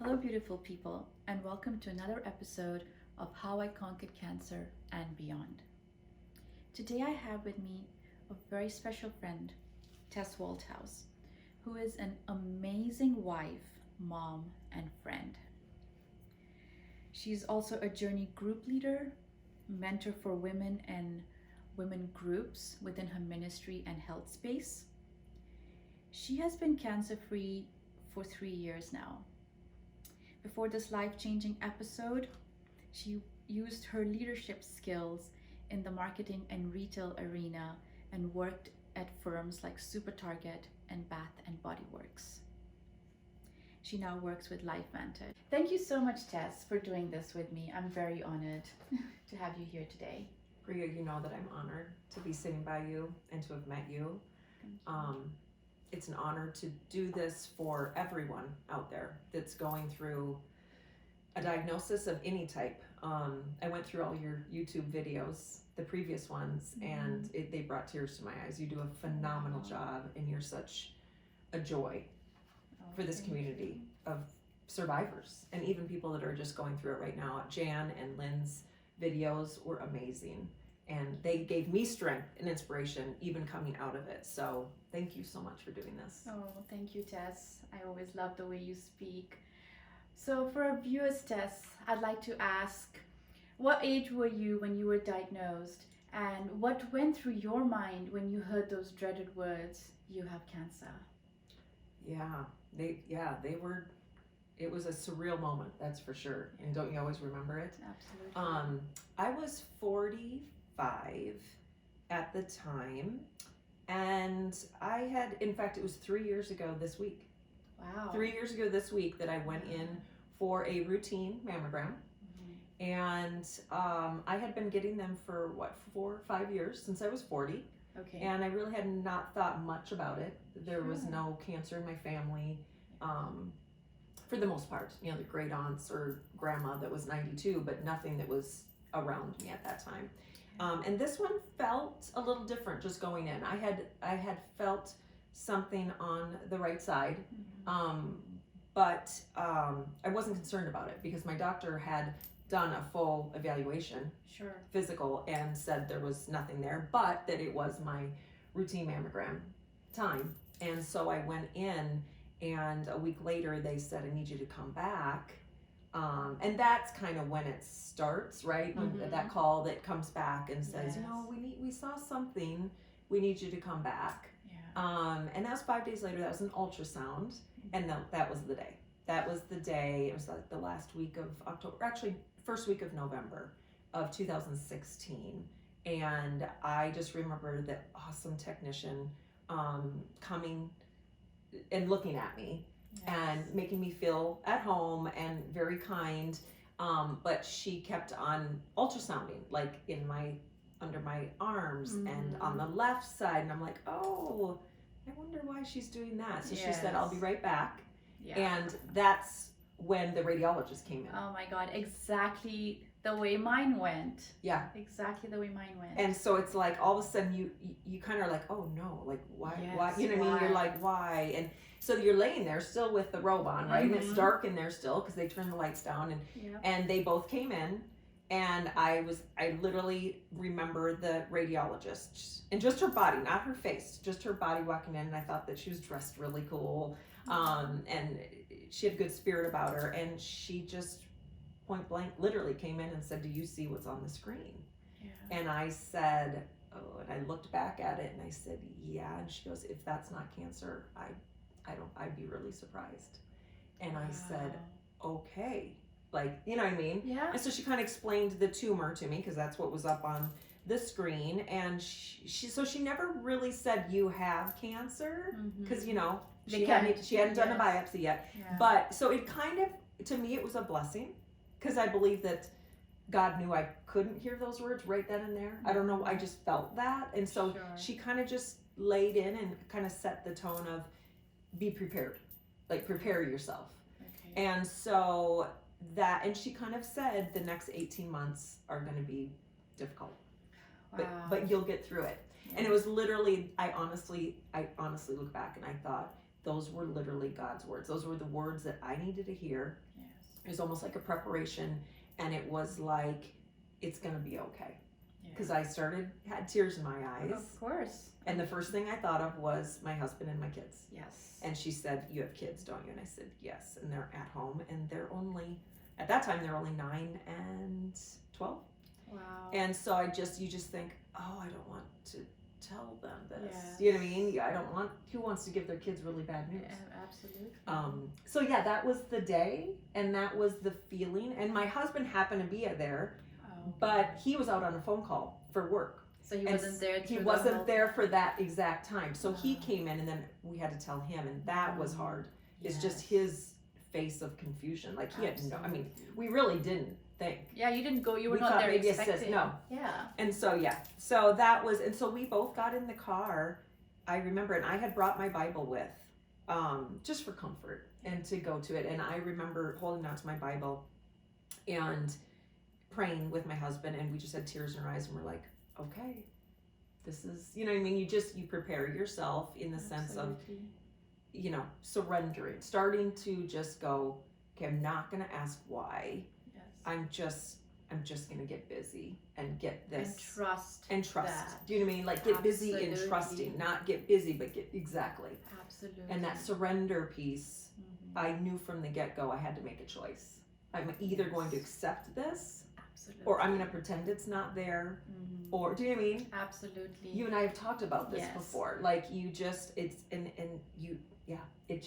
Hello, beautiful people, and welcome to another episode of How I Conquered Cancer and Beyond. Today, I have with me a very special friend, Tess Wolthuis, who is an amazing wife, mom, and friend. She's also a journey group leader, mentor for women and women groups within her ministry and health space. She has been cancer free for 3 years now. Before this life-changing episode, she used her leadership skills in the marketing and retail arena and worked at firms like Super Target and Bath and Body Works. She now works with LifeVantage. Thank you so much, Tess, for doing this with me. I'm very honored to have you here today. Priya, you know that I'm honored to be sitting by you and to have met you. It's an honor to do this for everyone out there that's going through a diagnosis of any type. I went through all your YouTube videos, the previous ones, and they brought tears to my eyes. You do a phenomenal job, and you're such a joy for this community of survivors and even people that are just going through it right now. Jan and Lynn's videos were amazing, and they gave me strength and inspiration even coming out of it. So thank you so much for doing this. Oh, thank you, Tess. I always love the way you speak. So for our viewers, Tess, I'd like to ask, what age were you when you were diagnosed, and what went through your mind when you heard those dreaded words, "You have cancer"? They were, it was a surreal moment, that's for sure. And don't you always remember it? Absolutely. I was 45 at the time, and I had, in fact, it was 3 years ago this week. Wow. 3 years ago this week that I went in for a routine mammogram. And I had been getting them for 4 or 5 years, since I was 40. Okay. And I really had not thought much about it. There was Sure. no cancer in my family, for the most part. You know, the great aunts or grandma that was 92, but nothing that was around me at that time. And this one felt a little different just going in. I had felt something on the right side, but I wasn't concerned about it because my doctor had done a full evaluation, Sure. physical, and said there was nothing there, but that it was my routine mammogram time. And so I went in, and a week later they said, "I need you to come back." And that's kind of when it starts, right? When that call that comes back and says, Yes. "You know, we saw something. We need you to come back." Yeah. And that was 5 days later. That was an ultrasound, and that was the day. That was the day. It was like the last week of October, actually first week of November of 2016. And I just remember the awesome technician coming and looking at me and making me feel at home and very kind. But she kept on ultrasounding, like under my arms and on the left side. And I'm like, oh, I wonder why she's doing that. So she said, "I'll be right back." Yeah. And that's when the radiologist came in. Oh my God, exactly the way mine went. Yeah. Exactly the way mine went. And so it's like all of a sudden you kind of are like, oh no, like why, you know what I mean? You're like, why? And so you're laying there still with the robe on, right? And it's dark in there still because they turned the lights down, and they both came in, and I literally remember the radiologist and just her body, not her face, just her body walking in, and I thought that she was dressed really cool. And she had good spirit about her, and she just point blank literally came in and said, "Do you see what's on the screen?" Yeah. And I said, oh, and I looked back at it and I said, "Yeah." And she goes, "If that's not cancer, I'd be really surprised." And I said, "Okay." Like, you know what I mean? Yeah. And so she kind of explained the tumor to me because that's what was up on the screen. And she never really said, "You have cancer," because, you know, she hadn't done a biopsy yet. Yeah. But so it kind of, to me, it was a blessing because I believe that God knew I couldn't hear those words right then and there. I don't know. I just felt that. And so she kind of just laid in and kind of set the tone of be prepared, like prepare yourself. Okay. And so and she kind of said the next 18 months are going to be difficult, but you'll get through it. And it was literally, I honestly look back and I thought those were literally God's words. Those were the words that I needed to hear. Yes. It was almost like a preparation, and it was like, it's going to be okay. Because I had tears in my eyes. Of course. And the first thing I thought of was my husband and my kids. Yes. And she said, you have kids, don't you? And I said, yes. And they're at home, and they're only, at that time, they're only 9 and 12. Wow. And so you just think, oh, I don't want to tell them this. Yes. You know what I mean? I don't want, who wants to give their kids really bad news? Absolutely. So yeah, that was the day, and that was the feeling. And my husband happened to be there, but he was out on a phone call for work. So he wasn't there. He wasn't there for that exact time. So he came in, and then we had to tell him, and that was hard. It's just his face of confusion. Like he had no, I mean, we really didn't think. Yeah, you didn't go. You were We not thought there maybe expecting. no. Yeah. And so so that was, and so we both got in the car. I remember, and I had brought my Bible with, just for comfort and to go to it. And I remember holding on to my Bible and praying with my husband, and we just had tears in our eyes, and we're like, okay, this is, you know what I mean? You prepare yourself in the sense of, surrendering, starting to just go, okay, I'm not going to ask why. Yes. I'm just going to get busy and get this. And trust. That. Do you know what I mean? Like get busy in trusting, not get busy, but get exactly. Absolutely. And that surrender piece, I knew from the get-go I had to make a choice. I'm either going to accept this, or I'm going to pretend it's not there, or do you know what I mean? Absolutely. You and I have talked about this before. Like you just, it's, it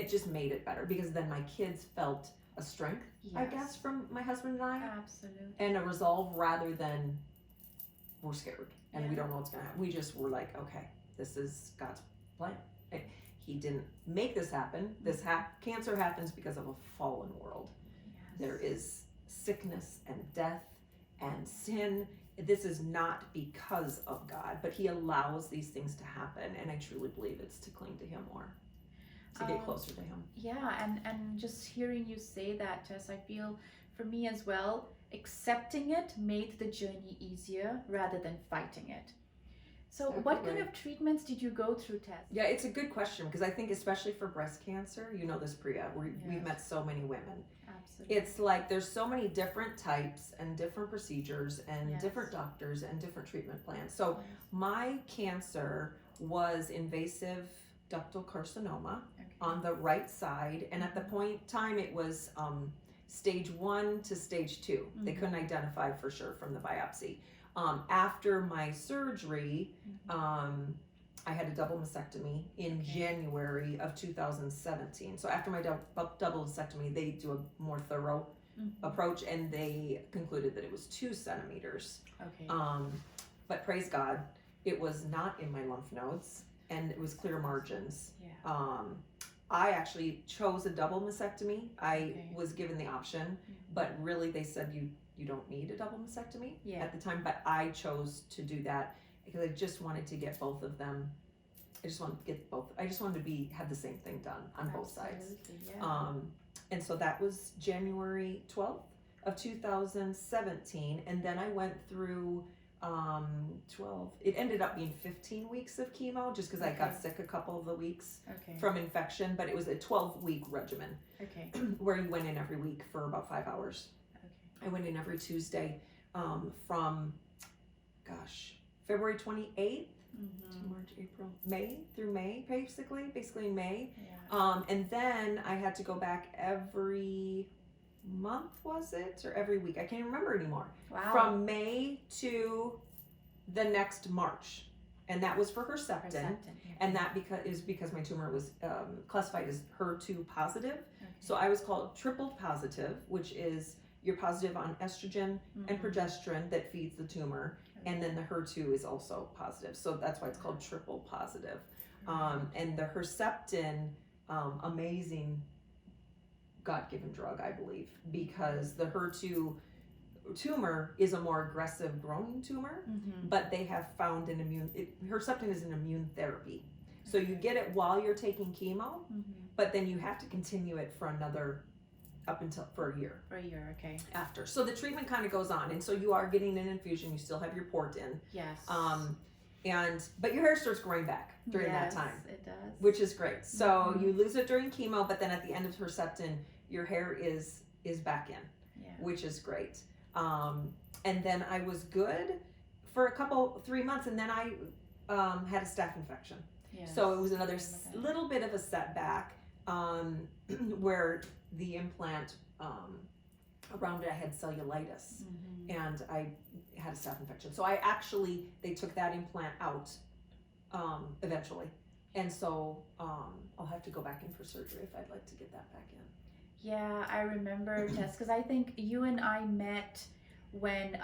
just made it better, because then my kids felt a strength, I guess, from my husband and I. Absolutely. And a resolve, rather than we're scared and we don't know what's going to happen. We just were like, okay, this is God's plan. He didn't make this happen. This cancer happens because of a fallen world. Yes. There is sickness and death and sin. This is not because of God, but he allows these things to happen. And I truly believe it's to cling to him more, to get closer to him. Yeah, and just hearing you say that, Tess, I feel for me as well, accepting it made the journey easier rather than fighting it. So what kind of treatments did you go through, Tess? Yeah, it's a good question, because I think especially for breast cancer, you know this, Priya, we've met so many women. Absolutely. It's like there's so many different types and different procedures and different doctors and different treatment plans. So my cancer was invasive ductal carcinoma on the right side, and at the point time it was stage 1 to stage 2. They couldn't identify for sure from the biopsy. After my surgery, I had a double mastectomy in January of 2017. So after my double mastectomy, they do a more thorough approach, and they concluded that it was 2 centimeters. But praise God, it was not in my lymph nodes, and it was clear margins. I actually chose a double mastectomy. I was given the option, but really they said you don't need a double mastectomy at the time, but I chose to do that because I just wanted to get both of them. I just wanted to get both. I just wanted to have the same thing done on both sides. And so that was January 12th of 2017, and then I went through 12. It ended up being 15 weeks of chemo, just because I got sick a couple of the weeks from infection, but it was a 12-week regimen where you went in every week for about 5 hours. I went in every Tuesday from, February 28th to March, April, May through May, basically in May. And then I had to go back every month, was it? Or every week? I can't remember anymore. Wow. From May to the next March. And that was for Herceptin. And that because my tumor was classified as HER2 positive. So I was called triple positive, which is you're positive on estrogen and progesterone that feeds the tumor, and then the HER2 is also positive. So that's why it's called triple positive. And the Herceptin, amazing God-given drug, I believe, because the HER2 tumor is a more aggressive growing tumor, but they have found Herceptin is an immune therapy. So you get it while you're taking chemo, but then you have to continue it for for a year. After. So the treatment kind of goes on, and so you are getting an infusion, you still have your port in. But your hair starts growing back during that time, it does. which is great. So you lose it during chemo, but then at the end of Herceptin, your hair is back in, which is great. And then I was good for 3 months, and then I had a staph infection. So it was another little bit of a setback, where the implant, around it I had cellulitis, and I had a staph infection. So they took that implant out eventually. And so I'll have to go back in for surgery if I'd like to get that back in. Yeah, I remember, Tess, because I think you and I met when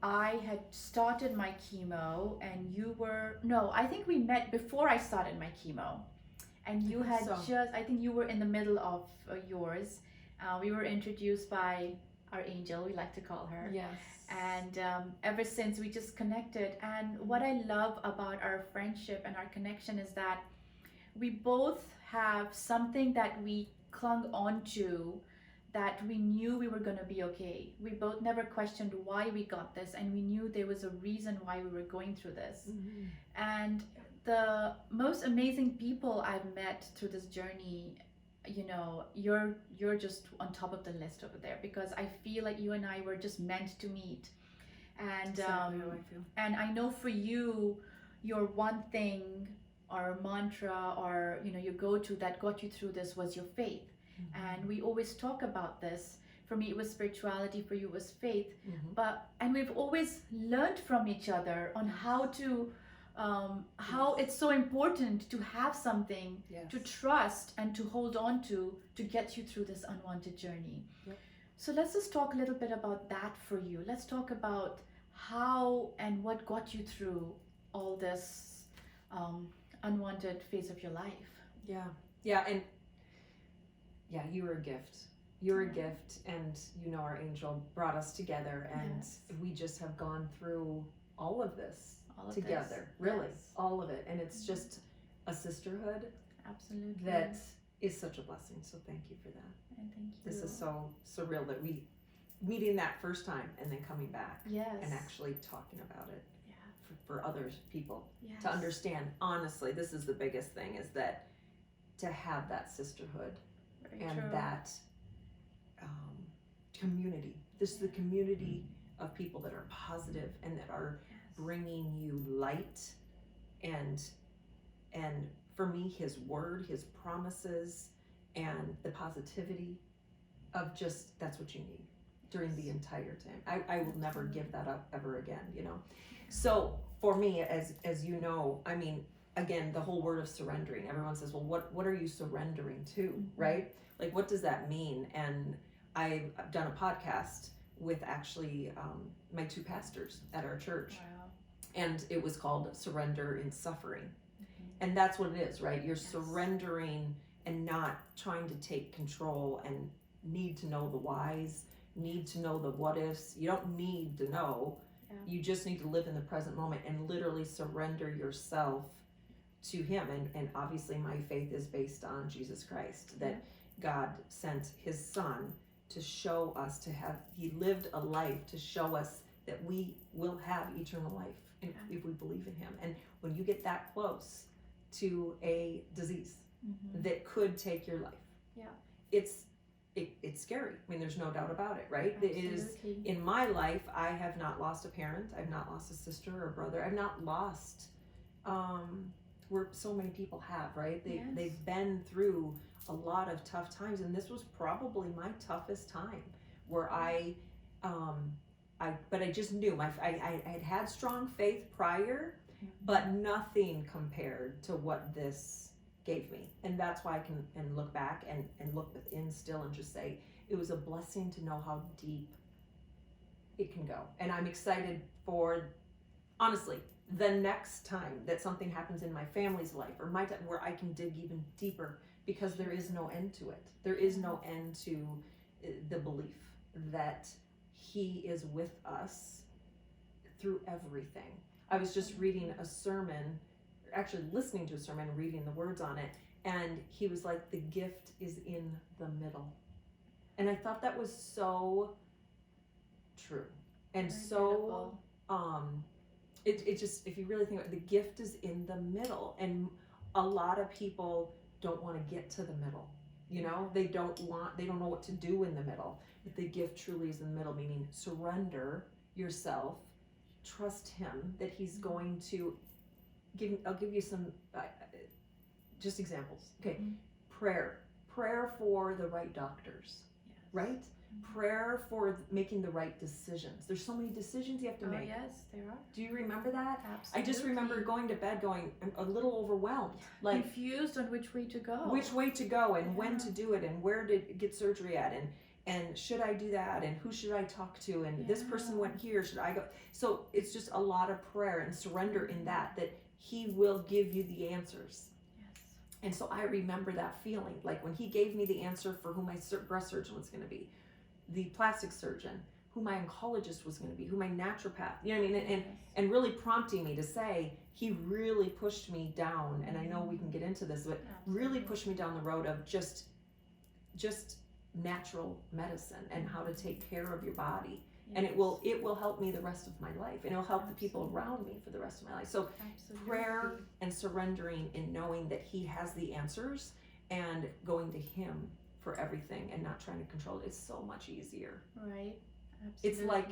I had started my chemo, and I think we met before I started my chemo. And you had I think you were in the middle of yours. We were introduced by our angel, we like to call her. Yes. And ever since, we just connected. And what I love about our friendship and our connection is that we both have something that we clung on to, that we knew we were going to be okay. We both never questioned why we got this, and we knew there was a reason why we were going through this. And the most amazing people I've met through this journey, you're just on top of the list over there, because I feel like you and I were just meant to meet. And exactly how I feel. And I know for you, your one thing or mantra or your go-to that got you through this was your faith. And we always talk about this. For me it was spirituality, for you it was faith. And we've always learned from each other on how to how it's so important to have something to trust and to hold on to get you through this unwanted journey. So let's just talk a little bit about that for you. Let's talk about how and what got you through all this unwanted phase of your life. And you were a gift. You're a gift, and our angel brought us together, and we just have gone through all of this together. Really, all of it. And it's just a sisterhood. Absolutely. That is such a blessing. So thank you for that. And thank you. This is so surreal that we meeting that first time and then coming back and actually talking about it for other people to understand. Honestly, this is the biggest thing, is that to have that sisterhood. Very and true. That community. This is the community of people that are positive and that are bringing you light, and for me, his word, his promises, and the positivity of just, that's what you need during the entire time. I will never give that up ever again, So for me, as you know, I mean, again, the whole word of surrendering, everyone says, well, what are you surrendering to, right? Like, what does that mean? And I've done a podcast with actually my two pastors at our church. Wow. And it was called Surrender in Suffering. And that's what it is, right? You're surrendering and not trying to take control and need to know the whys, need to know the what ifs. You don't need to know. You just need to live in the present moment and literally surrender yourself to him. And obviously my faith is based on Jesus Christ, that God sent his son to show us he lived a life to show us that we will have eternal life if we believe in him. And when you get that close to a disease that could take your life, it's scary. I mean, there's no doubt about it, right? Absolutely. It is, in my life, I have not lost a parent, I've not lost a sister or brother, I've not lost where so many people have, right? They've been through a lot of tough times, and this was probably my toughest time, where but I just knew I had strong faith prior, but nothing compared to what this gave me. And that's why I can look back and look within still and just say it was a blessing to know how deep it can go. And I'm excited for, honestly, the next time that something happens in my family's life or my time, where I can dig even deeper, because there is no end to it. There is no end to the belief that he is with us through everything. I was just reading a sermon, actually listening to a sermon, reading the words on it, and he was like, the gift is in the middle. And I thought that was so true and so it just, if you really think about it, the gift is in the middle, and a lot of people don't want to get to the middle. You know, they don't know what to do in the middle. But the gift truly is in the middle, meaning surrender yourself, trust him that he's going to I'll give you some just examples. Okay, prayer for the right doctors, right? Prayer for making the right decisions. There's so many decisions you have to make. Yes, there are. Do you remember that? Absolutely. I just remember going to bed going, I'm a little overwhelmed. Like, confused on which way to go. Which way to go and when to do it and where to get surgery at and should I do that and who should I talk to and this person went here, should I go? So it's just a lot of prayer and surrender in that he will give you the answers. Yes. And so I remember that feeling, like when he gave me the answer for who my breast surgeon was going to be, the plastic surgeon, who my oncologist was going to be, who my naturopath, you know what I mean? And really prompting me to say, he really pushed me down, and I know we can get into this, but really pushed me down the road of just natural medicine and how to take care of your body. Yes. And it will help me the rest of my life, and it'll help the people around me for the rest of my life. So prayer and surrendering and knowing that he has the answers and going to him for everything and not trying to control it is so much easier. Right. Absolutely. It's like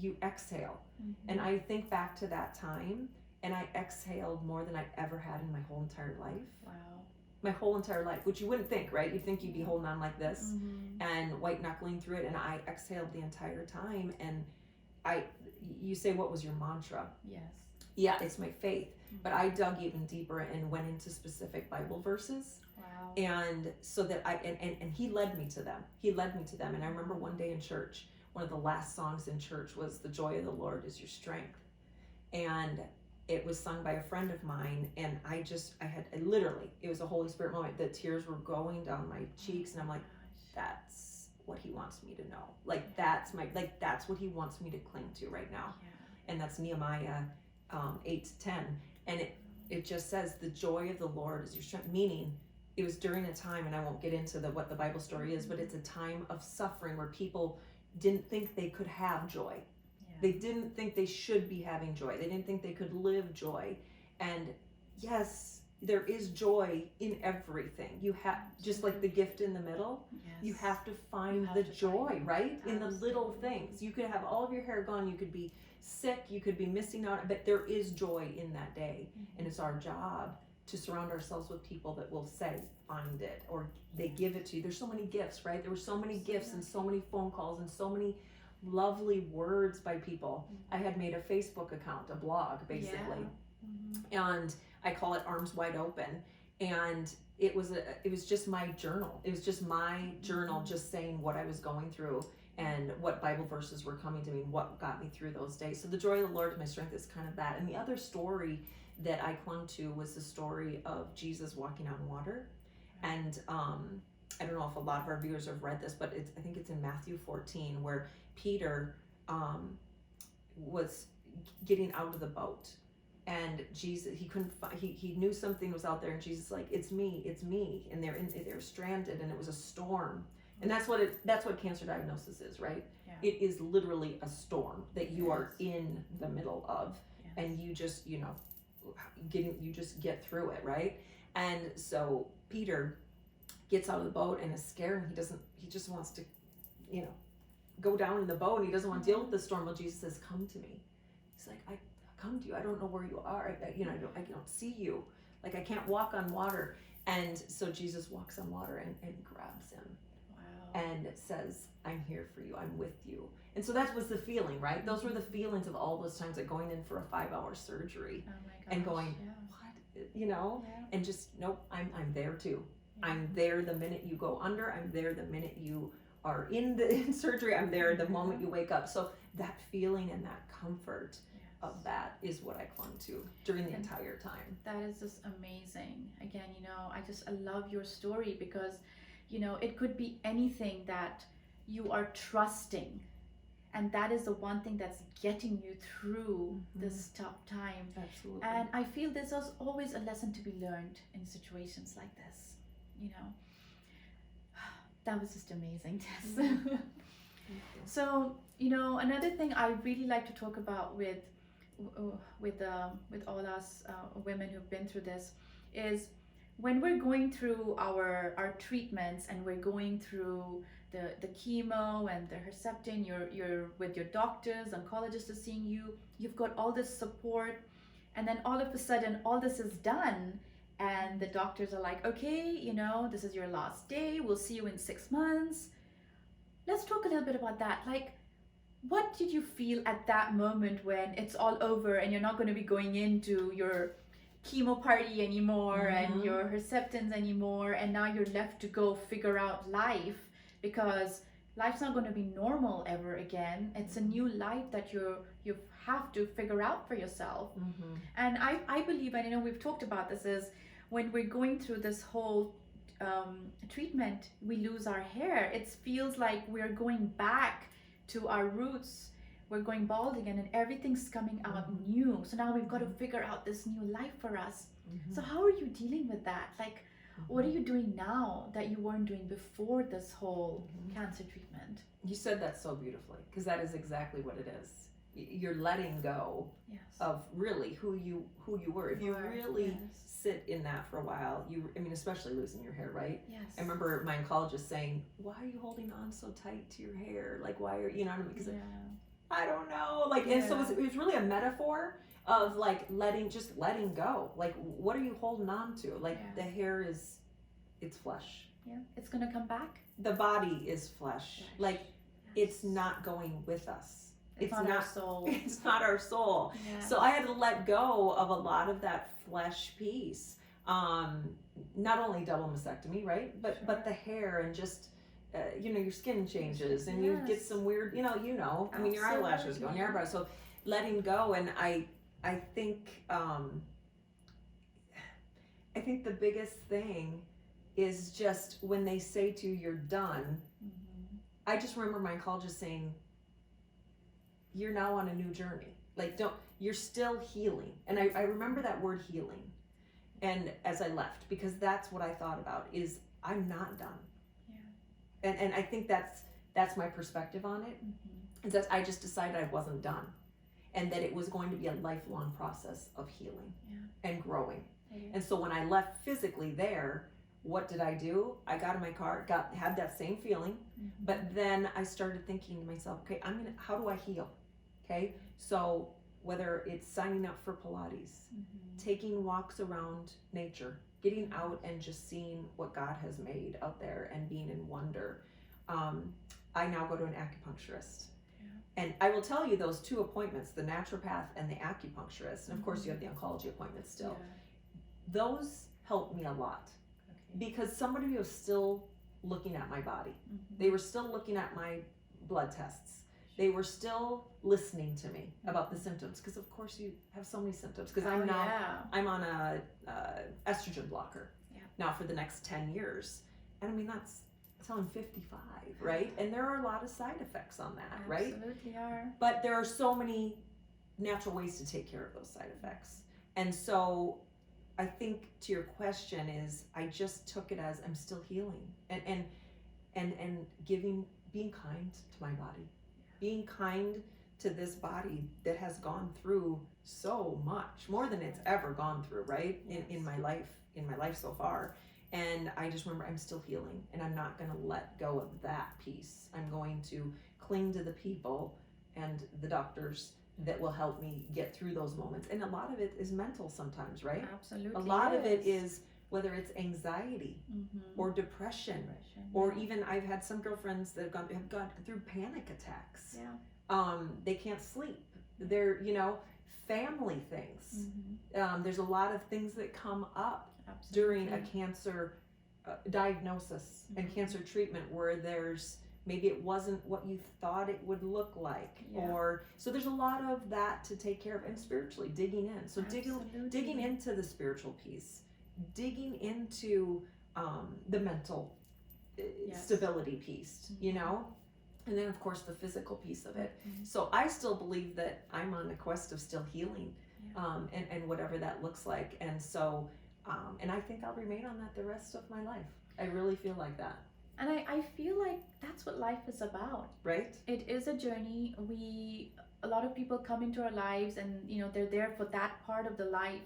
you exhale. And I think back to that time, and I exhaled more than I ever had in my whole entire life. Wow. My whole entire life, which you wouldn't think, right? You'd think you'd be holding on like this and white knuckling through it, and I exhaled the entire time. And you say, what was your mantra? Yes. Yeah, it's my faith. But I dug even deeper and went into specific Bible verses. Wow. And so that and he led me to them. And I remember one day in church, one of the last songs in church was "The Joy of the Lord is Your Strength." And it was sung by a friend of mine, and it was a Holy Spirit moment. The tears were going down my cheeks, and I'm like, that's what he wants me to know. Like, that's what he wants me to cling to right now. Yeah. And that's Nehemiah 8:10. And it just says, the joy of the Lord is your strength, meaning it was during a time, and I won't get into what the Bible story is, but it's a time of suffering where people didn't think they could have joy. Yeah. They didn't think they should be having joy. They didn't think they could live joy. And yes, there is joy in everything. You have, just like the gift in the middle, you have to find the joy, right? In the little things. You could have all of your hair gone, you could be sick, you could be missing out, but there is joy in that day. And it's our job to surround ourselves with people that will say, find it, or they give it to you. There's so many gifts, right? There were so many gifts and so many phone calls and so many lovely words by people. I had made a Facebook account, a blog, basically. And I call it Arms Wide Open. And it was just my journal. It was just my journal, just saying what I was going through and what Bible verses were coming to me and what got me through those days. So the joy of the Lord is my strength is kind of that. And the other story that I clung to was the story of Jesus walking on water. And I don't know if a lot of our viewers have read this, but I think it's in Matthew 14 where Peter was getting out of the boat, and Jesus, he knew something was out there, and Jesus like, it's me, and they're stranded, and it was a storm. And that's what cancer diagnosis is, right? Yeah. It is literally a storm that you are in the middle of, and you just get through it, right? And so Peter gets out of the boat and is scared, and he just wants to, go down in the boat, and he doesn't want to deal with the storm. Well, Jesus says, come to me. He's like, I come to you. I don't know where you are. I don't see you. Like, I can't walk on water. And so Jesus walks on water and grabs him. Wow. And says, I'm here for you. I'm with you. And so that was the feeling, right? Those were the feelings of all those times, like going in for a 5-hour surgery and going, what? And just, nope, I'm there too. Yeah. I'm there the minute you go under. I'm there the minute you are in surgery. I'm there the moment you wake up. So that feeling and that comfort of that is what I clung to during the entire time. That is just amazing. Again, I love your story because, it could be anything that you are trusting. And that is the one thing that's getting you through this tough time. Absolutely. And I feel there's always a lesson to be learned in situations like this, That was just amazing, Tess. So, another thing I really like to talk about with with all us women who've been through this is when we're going through our treatments and we're going through the chemo and the Herceptin, you're with your doctors, oncologists are seeing you, you've got all this support, and then all of a sudden all this is done and the doctors are like, okay, this is your last day, we'll see you in 6 months. Let's talk a little bit about that. Like, what did you feel at that moment when it's all over and you're not going to be going into your chemo party anymore and your Herceptins anymore, and now you're left to go figure out life, because life's not going to be normal ever again. It's a new life that you have to figure out for yourself. And I believe, and we've talked about this, is when we're going through this whole treatment, we lose our hair. It feels like we're going back to our roots. We're going bald again and everything's coming out new. So now we've got to figure out this new life for us. So how are you dealing with that? Like, what are you doing now that you weren't doing before this whole cancer treatment? You said that so beautifully, because that is exactly what it is. You're letting go of really who you were. If you really sit in that for a while, especially losing your hair, right? Yes. I remember my oncologist saying, "Why are you holding on so tight to your hair? Like, why are you know what I mean?" Because I don't know. Like, and so it was really a metaphor of like letting go. Like, what are you holding on to? Like, the hair it's flesh. Yeah, it's gonna come back. The body is flesh. Like, it's not going with us. It's not our soul. It's not our soul. Yeah. So I had to let go of a lot of that flesh piece. Not only double mastectomy, right? But the hair and just your skin changes and you get some weird, I mean, your eyelashes go on your eyebrows. So letting go, and I think the biggest thing is just when they say to you, you're done. I just remember my oncologist saying, you're now on a new journey. Like, you're still healing. And I remember that word healing. And as I left, because that's what I thought about, is I'm not done. Yeah. And I think that's my perspective on it. Is that I just decided I wasn't done. And that it was going to be a lifelong process of healing and growing. And so when I left physically there, what did I do? I got in my car, had that same feeling, but then I started thinking to myself, okay, how do I heal? Okay, so whether it's signing up for Pilates, taking walks around nature, getting out and just seeing what God has made out there and being in wonder. I now go to an acupuncturist. And I will tell you, those 2 appointments, the naturopath and the acupuncturist, and of course you have the oncology appointment still, those helped me a lot. Because somebody was still looking at my body. They were still looking at my blood tests. They were still listening to me about the symptoms. Because of course you have so many symptoms. Because I'm on a estrogen blocker now for the next 10 years. And I mean, that's I'm 55, right? And there are a lot of side effects on that, right? Absolutely are. But there are so many natural ways to take care of those side effects. And so I think to your question is, I just took it as I'm still healing and being kind to my body, being kind to this body that has gone through so much, more than it's ever gone through, right? In my life so far. And I just remember I'm still healing, and I'm not going to let go of that piece. I'm going to cling to the people and the doctors that will help me get through those moments. And a lot of it is mental sometimes, right? Absolutely. A lot of it is whether it's anxiety or depression, or even I've had some girlfriends that have gone through panic attacks. They can't sleep. They're, family things. There's a lot of things that come up during a cancer diagnosis and cancer treatment where maybe it wasn't what you thought it would look like, or so there's a lot of that to take care of, and spiritually digging in. So digging into the spiritual piece, digging into the mental stability piece, and then of course the physical piece of it. So I still believe that I'm on the quest of still healing, and whatever that looks like, and so and I think I'll remain on that the rest of my life. I really feel like that. And I feel like that's what life is about. Right? It is a journey. a lot of people come into our lives, and they're there for that part of the life.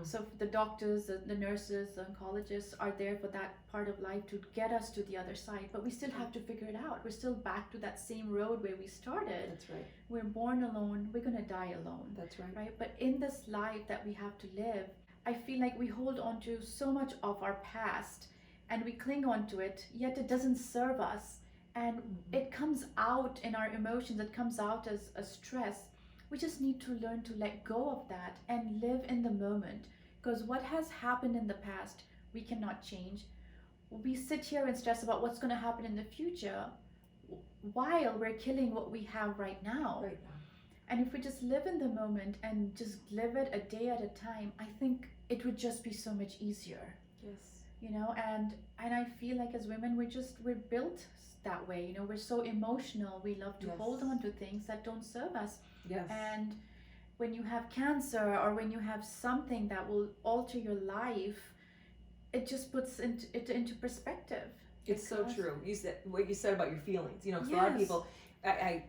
So the doctors, the nurses, the oncologists are there for that part of life to get us to the other side. But we still have to figure it out. We're still back to that same road where we started. That's right. We're born alone. We're going to die alone. That's right. Right? But in this life that we have to live, I feel like we hold on to so much of our past and we cling on to it, yet it doesn't serve us. And it comes out in our emotions. It comes out as a stress. We just need to learn to let go of that and live in the moment, because what has happened in the past we cannot change. We sit here and stress about what's going to happen in the future while we're killing what we have right now. And if we just live in the moment and just live it a day at a time, I think it would just be so much easier. Yes. And I feel like as women we're built that way. We're so emotional. We love to hold on to things that don't serve us. Yes. And when you have cancer or when you have something that will alter your life, it just puts it into perspective. It's so true. You said what you said about your feelings. 'Cause a lot of people, I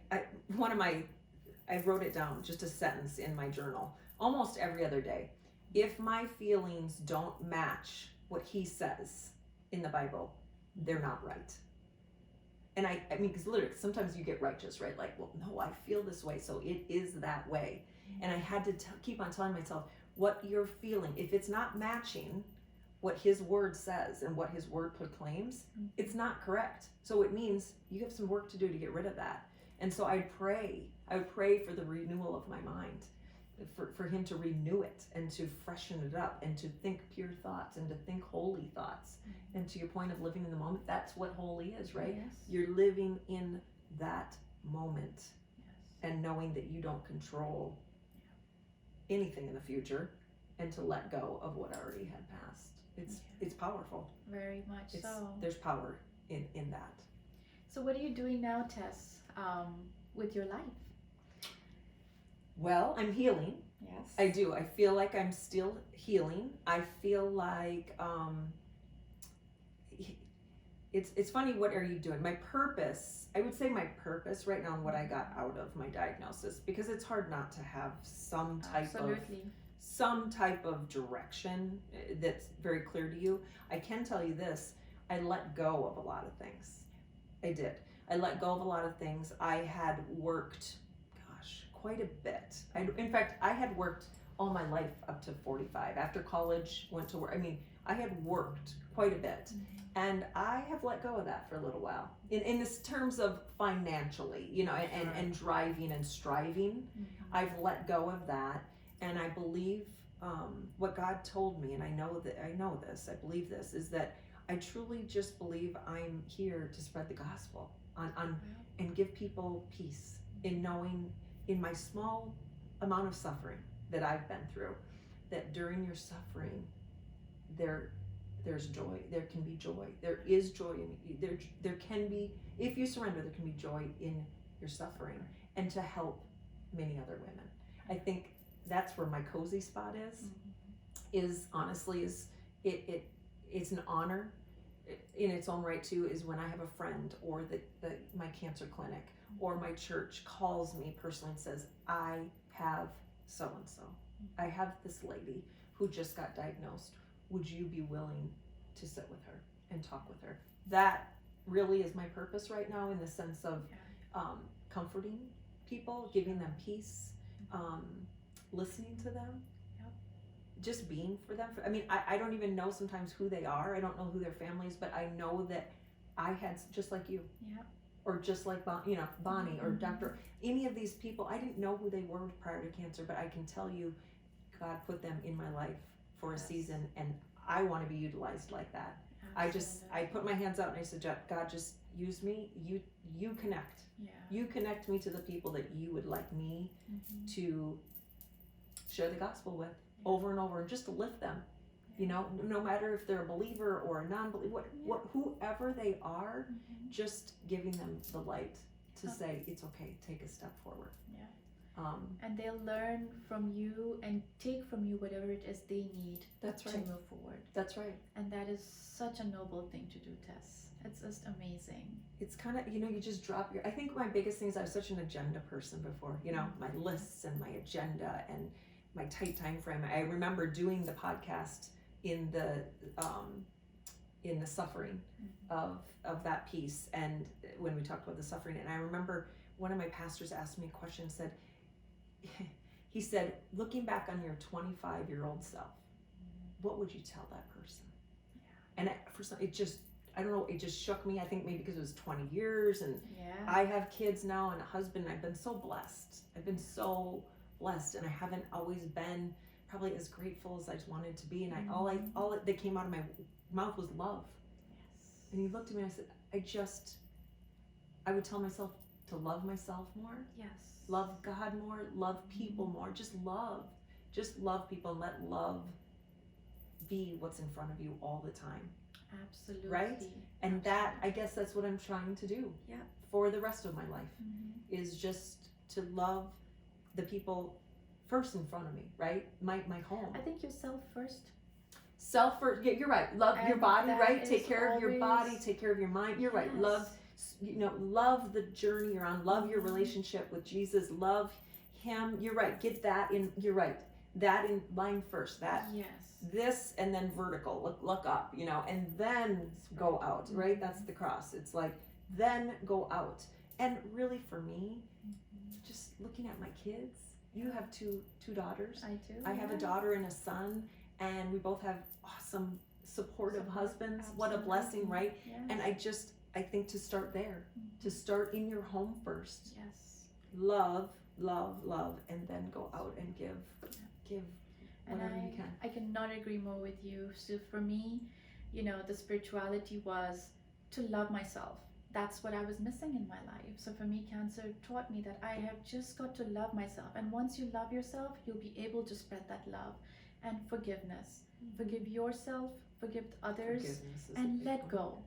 wrote it down, just a sentence in my journal, almost every other day. If my feelings don't match what he says in the Bible, they're not right. And I mean, because literally, sometimes you get righteous, right? Like, well, no, I feel this way, so it is that way. And I had to keep on telling myself, what you're feeling, if it's not matching what his word says and what his word proclaims, it's not correct. So it means you have some work to do to get rid of that. And so I would pray for the renewal of my mind, for him to renew it and to freshen it up and to think pure thoughts and to think holy thoughts. And to your point of living in the moment, that's what holy is, right? Yes. You're living in that moment and knowing that you don't control anything in the future, and to let go of what already had passed. It's powerful. Very much so. There's power in that. So what are you doing now, Tess, with your life? Well, I'm healing. Yes. I do. I feel like I'm still healing. I feel like it's funny. What are you doing? My purpose, I would say my purpose right now and what I got out of my diagnosis, because it's hard not to have some type of direction that's very clear to you. I can tell you this, I let go of a lot of things. I did. I let go of a lot of things. I had worked, quite a bit. In fact, I had worked all my life up to 45. After college, went to work. I mean, I had worked quite a bit. And I have let go of that for a little while. In this terms of financially, and driving and striving, I've let go of that. And I believe what God told me, and I know this, I believe this, is that I truly just believe I'm here to spread the gospel and give people peace in knowing, in my small amount of suffering that I've been through, that during your suffering, there's joy. There can be joy. There is joy in you. There can be, if you surrender, there can be joy in your suffering, and to help many other women. I think that's where my cozy spot is honestly it's an honor in its own right too, is when I have a friend or my cancer clinic or my church calls me personally and says, I have so-and-so. I have this lady who just got diagnosed. Would you be willing to sit with her and talk with her? That really is my purpose right now, in the sense of comforting people, giving them peace, listening to them, just being for them. I mean, I don't even know sometimes who they are. I don't know who their family is, but I know that I had, just like you, or just like Bonnie or Dr. Any of these people, I didn't know who they were prior to cancer, but I can tell you, God put them in my life for a season, and I want to be utilized like that. Absolutely. I put my hands out and I said, God, just use me. You connect. You connect me to the people that you would like me to share the gospel with over and over, and just to lift them. No matter if they're a believer or a non-believer, whoever they are, just giving them the light to say, it's okay, take a step forward. And they'll learn from you and take from you whatever it is they need That's to right. move forward. That's right. And that is such a noble thing to do, Tess. It's just amazing. It's kind of, you just drop I think my biggest thing is I was such an agenda person before, my lists and my agenda and my tight time frame. I remember doing the podcast in the suffering of that piece, and when we talked about the suffering, and I remember one of my pastors asked me a question, he said, looking back on your 25-year-old self, what would you tell that person? And I don't know, it just shook me. I think maybe because it was 20 years and I have kids now and a husband. I've been so blessed. And I haven't always been probably as grateful as I wanted to be. And all that came out of my mouth was love. Yes. And he looked at me and I said, I would tell myself to love myself more. Yes. Love God more, love people more. Just love people and let love be what's in front of you all the time. Absolutely. Right? And that, I guess that's what I'm trying to do for the rest of my life, is just to love the people first in front of me, right? My home. I think yourself first. Self first. Yeah, you're right. Love your body, right? Take care of your body, take care of your mind. You're right. Love, love the journey you're on. Love your relationship with Jesus. Love him. You're right. Get that in. You're right. That in line first. This, and then vertical. Look up. And then go out. Right. That's the cross. It's like then go out. And really, for me, just looking at my kids. You have two daughters. I do. I have a daughter and a son, and we both have awesome, supportive husbands. Absolutely. What a blessing, right? Yes. And I think to start there, to start in your home first. Yes. Love, and then go out and give whatever you can. I cannot agree more with you. So for me, the spirituality was to love myself. That's what I was missing in my life. So for me, cancer taught me that I have just got to love myself. And once you love yourself, you'll be able to spread that love and forgiveness. Forgive yourself, forgive others, and let go.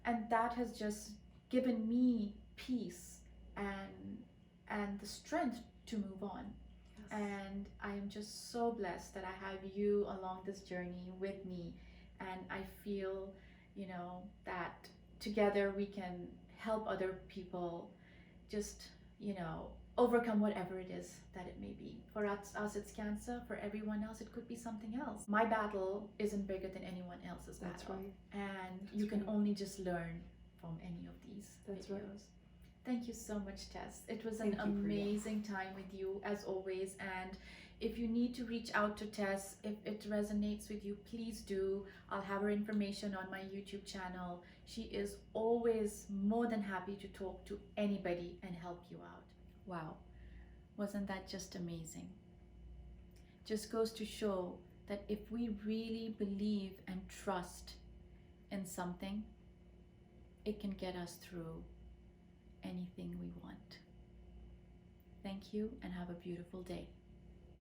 And that has just given me peace and the strength to move on. Yes. And I am just so blessed that I have you along this journey with me. And I feel, that together we can help other people just, overcome whatever it is that it may be. For us it's cancer. For everyone else it could be something else. My battle isn't bigger than anyone else's battle. That's right. And you can only just learn from any of these That's videos. Right. Thank you so much, Tess. It was an amazing time with you as always. And if you need to reach out to Tess, if it resonates with you, please do. I'll have her information on my YouTube channel. She is always more than happy to talk to anybody and help you out. Wow, wasn't that just amazing? Just goes to show that if we really believe and trust in something, it can get us through anything we want. Thank you and have a beautiful day.